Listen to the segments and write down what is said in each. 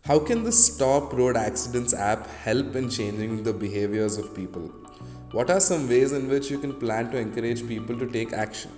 How can the Stop Road Accidents app help in changing the behaviors of people? What are some ways in which you can plan to encourage people to take action?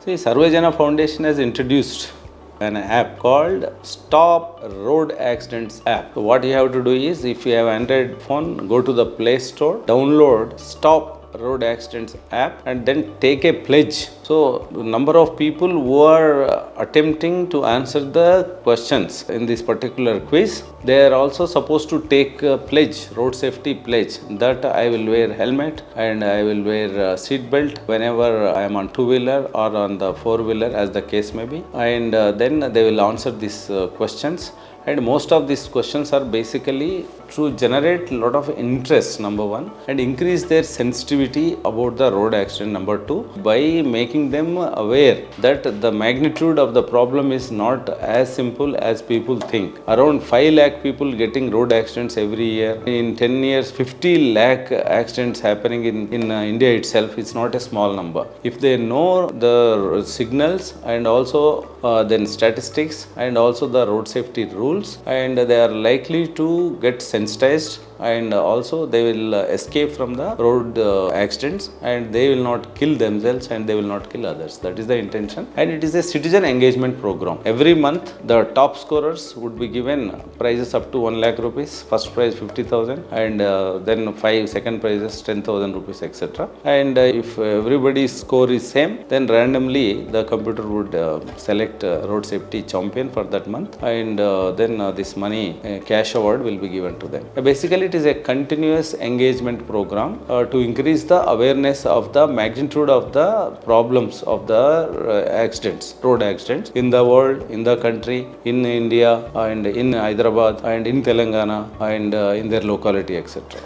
See, Sarvejana Foundation has introduced an app called Stop Road Accidents app. So what you have to do is, if you have Android phone, go to the Play Store, download Stop Road Accidents app, and then take a pledge. So, number of people who are attempting to answer the questions in this particular quiz, they are also supposed to take a pledge, road safety pledge, that I will wear helmet and I will wear seat belt whenever I am on two-wheeler or on the four-wheeler, as the case may be, and then they will answer these questions. And most of these questions are basically to generate a lot of interest, number one, and increase their sensitivity about the road accident, number two, by making them aware that the magnitude of the problem is not as simple as people think. Around 5 lakh people getting road accidents every year. In 10 years, 50 lakh accidents happening in India itself. It's not a small number. If they know the signals and also then statistics and also the road safety rules, and they are likely to get sensitized, and also they will escape from the road accidents, and they will not kill themselves and they will not kill others. That is the intention, and it is a citizen engagement program. Every month the top scorers would be given prizes up to 1 lakh rupees, first prize 50,000, and then 5 second prizes 10,000 rupees, etc. And if everybody's score is same, then randomly the computer would select road safety champion for that month, and then this money cash award will be given to them. Basically, it is a continuous engagement program to increase the awareness of the magnitude of the problems of the accidents, road accidents in the world, in the country, in India, and in Hyderabad, and in Telangana, and in their locality, etc.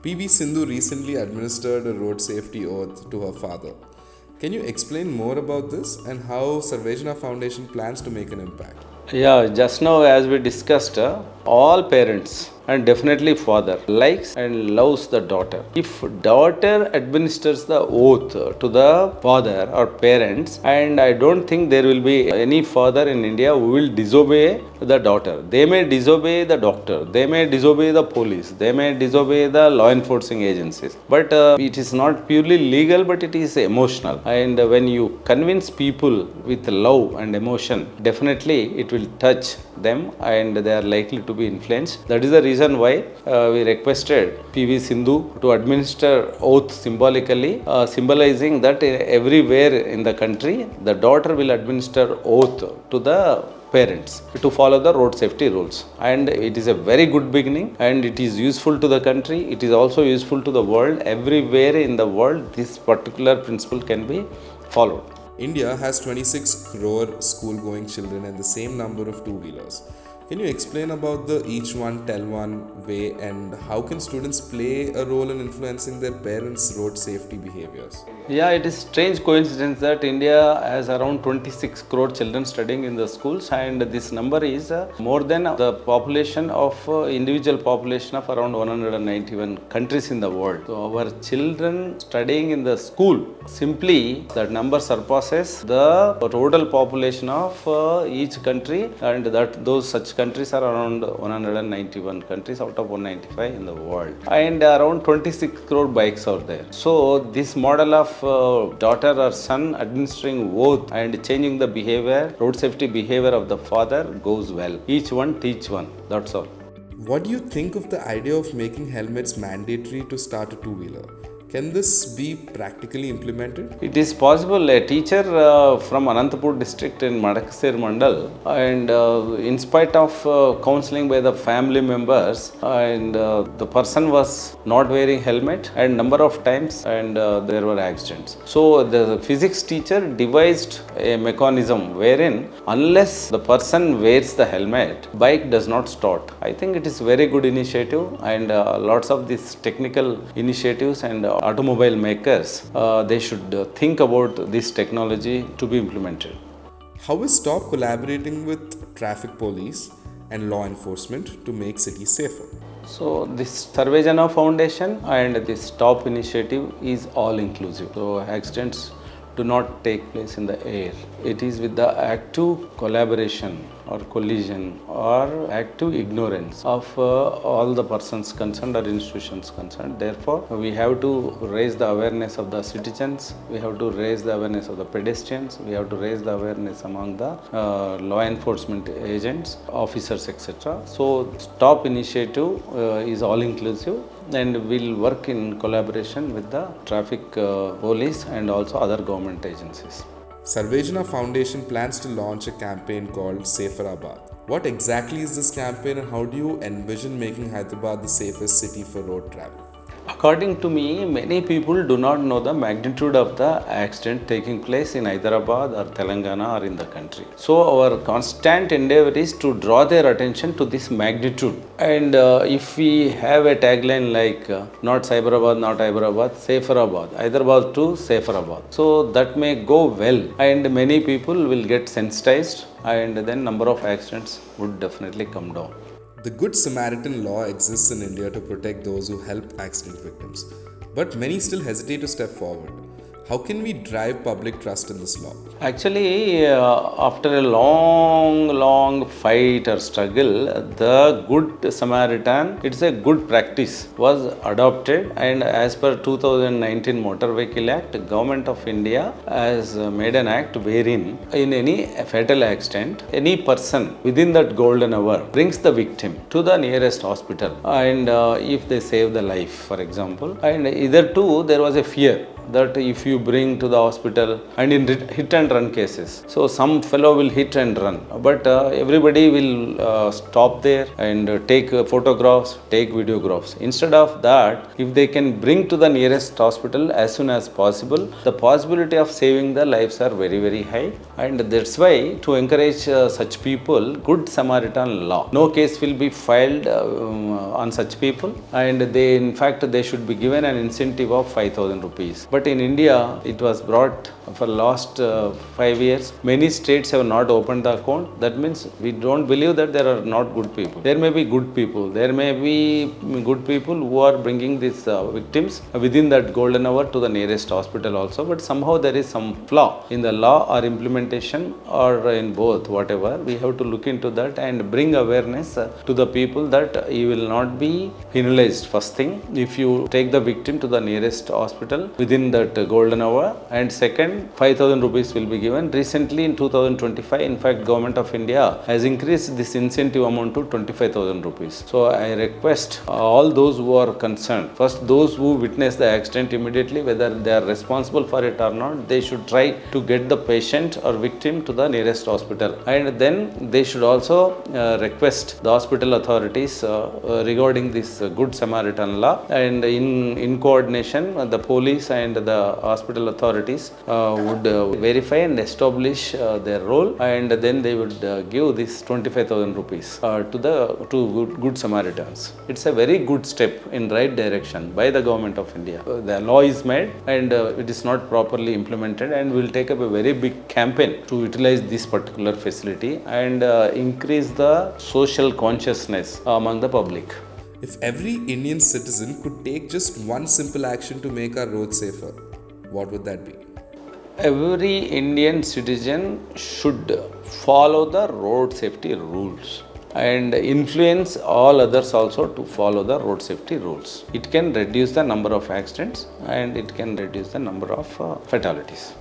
PV Sindhu recently administered a road safety oath to her father. Can you explain more about this and how Sarvejana Foundation plans to make an impact? Yeah, just now as we discussed, all parents and definitely father likes and loves the daughter. If daughter administers the oath to the father or parents, and I don't think there will be any father in India who will disobey the daughter. They may disobey the doctor, they may disobey the police, they may disobey the law enforcing agencies, but it is not purely legal, but it is emotional. And when you convince people with love and emotion, definitely it will touch them and they are likely to be influenced. That is the reason why we requested PV Sindhu to administer oath symbolically, symbolizing that everywhere in the country the daughter will administer oath to the parents to follow the road safety rules. And it is a very good beginning, and it is useful to the country. It is also useful to the world. Everywhere in the world this particular principle can be followed. India has 26 crore school going children and the same number of two-wheelers. Can you explain about the each one tell one way, and how can students play a role in influencing their parents' road safety behaviors? Yeah, it is strange coincidence that India has around 26 crore children studying in the schools, and this number is more than the population of individual population of around 191 countries in the world. So our children studying in the school, simply that number surpasses the total population of each country, and that those such countries are around 191 countries out of 195 in the world, and around 26 crore bikes are there. So this model of daughter or son administering oath and changing the behavior, road safety behavior of the father goes well. Each one teach one, that's all. What do you think of the idea of making helmets mandatory to start a two-wheeler? Can this be practically implemented? It is possible. A teacher from Anantapur district in Madakasir Mandal, and in spite of counseling by the family members, and the person was not wearing helmet and number of times, and there were accidents. So the physics teacher devised a mechanism wherein unless the person wears the helmet, bike does not start. I think it is very good initiative, and lots of these technical initiatives and automobile makers, they should think about this technology to be implemented. How is STOP collaborating with traffic police and law enforcement to make cities safer? So this Sarvejana Foundation and this STOP initiative is all inclusive. So accidents do not take place in the air. It is with the active collaboration or collision or active ignorance of all the persons concerned or institutions concerned. Therefore, we have to raise the awareness of the citizens, we have to raise the awareness of the pedestrians, we have to raise the awareness among the law enforcement agents, officers, etc. So, STOP initiative is all inclusive and will work in collaboration with the traffic police and also other government agencies. Sarvejana Foundation plans to launch a campaign called Saferabad. What exactly is this campaign and how do you envision making Hyderabad the safest city for road travel? According to me, many people do not know the magnitude of the accident taking place in Hyderabad or Telangana or in the country. So our constant endeavor is to draw their attention to this magnitude. And if we have a tagline like not Cyberabad, not Hyderabad, Saferabad, Hyderabad to Saferabad. So that may go well and many people will get sensitized and then number of accidents would definitely come down. The Good Samaritan law exists in India to protect those who help accident victims, but many still hesitate to step forward. How can we drive public trust in this law? Actually, after a long fight or struggle, the Good Samaritan, it's a good practice, was adopted, and as per 2019 Motor Vehicle Act, the Government of India has made an act wherein in any fatal accident, any person within that golden hour brings the victim to the nearest hospital, and if they save the life, for example, and either two, there was a fear that if you bring to the hospital and in hit and run cases, so some fellow will hit and run, but everybody will stop there and take photographs, take videographs. Instead of that, if they can bring to the nearest hospital as soon as possible, the possibility of saving the lives are very high, and that's why to encourage such people, Good Samaritan law, no case will be filed on such people, and they, in fact, they should be given an incentive of 5,000 rupees. But in India, it was brought for last 5 years. Many states have not opened the account. That means we don't believe that there are not good people. There may be good people. There may be good people who are bringing these victims within that golden hour to the nearest hospital also. But somehow there is some flaw in the law or implementation or in both, whatever. We have to look into that and bring awareness to the people that you will not be penalized, first thing, if you take the victim to the nearest hospital within that golden hour, and second, 5,000 rupees will be given. Recently in 2025, in fact, Government of India has increased this incentive amount to 25,000 rupees. So I request all those who are concerned, first those who witness the accident immediately, whether they are responsible for it or not, they should try to get the patient or victim to the nearest hospital, and then they should also request the hospital authorities regarding this Good Samaritan law, and in coordination, the police and the hospital authorities would verify and establish their role, and then they would give this 25,000 rupees to Good Samaritans. It's a very good step in right direction by the Government of India. The law is made and it is not properly implemented, and will take up a very big campaign to utilize this particular facility and increase the social consciousness among the public. If every Indian citizen could take just one simple action to make our roads safer, what would that be? Every Indian citizen should follow the road safety rules and influence all others also to follow the road safety rules. It can reduce the number of accidents and it can reduce the number of fatalities.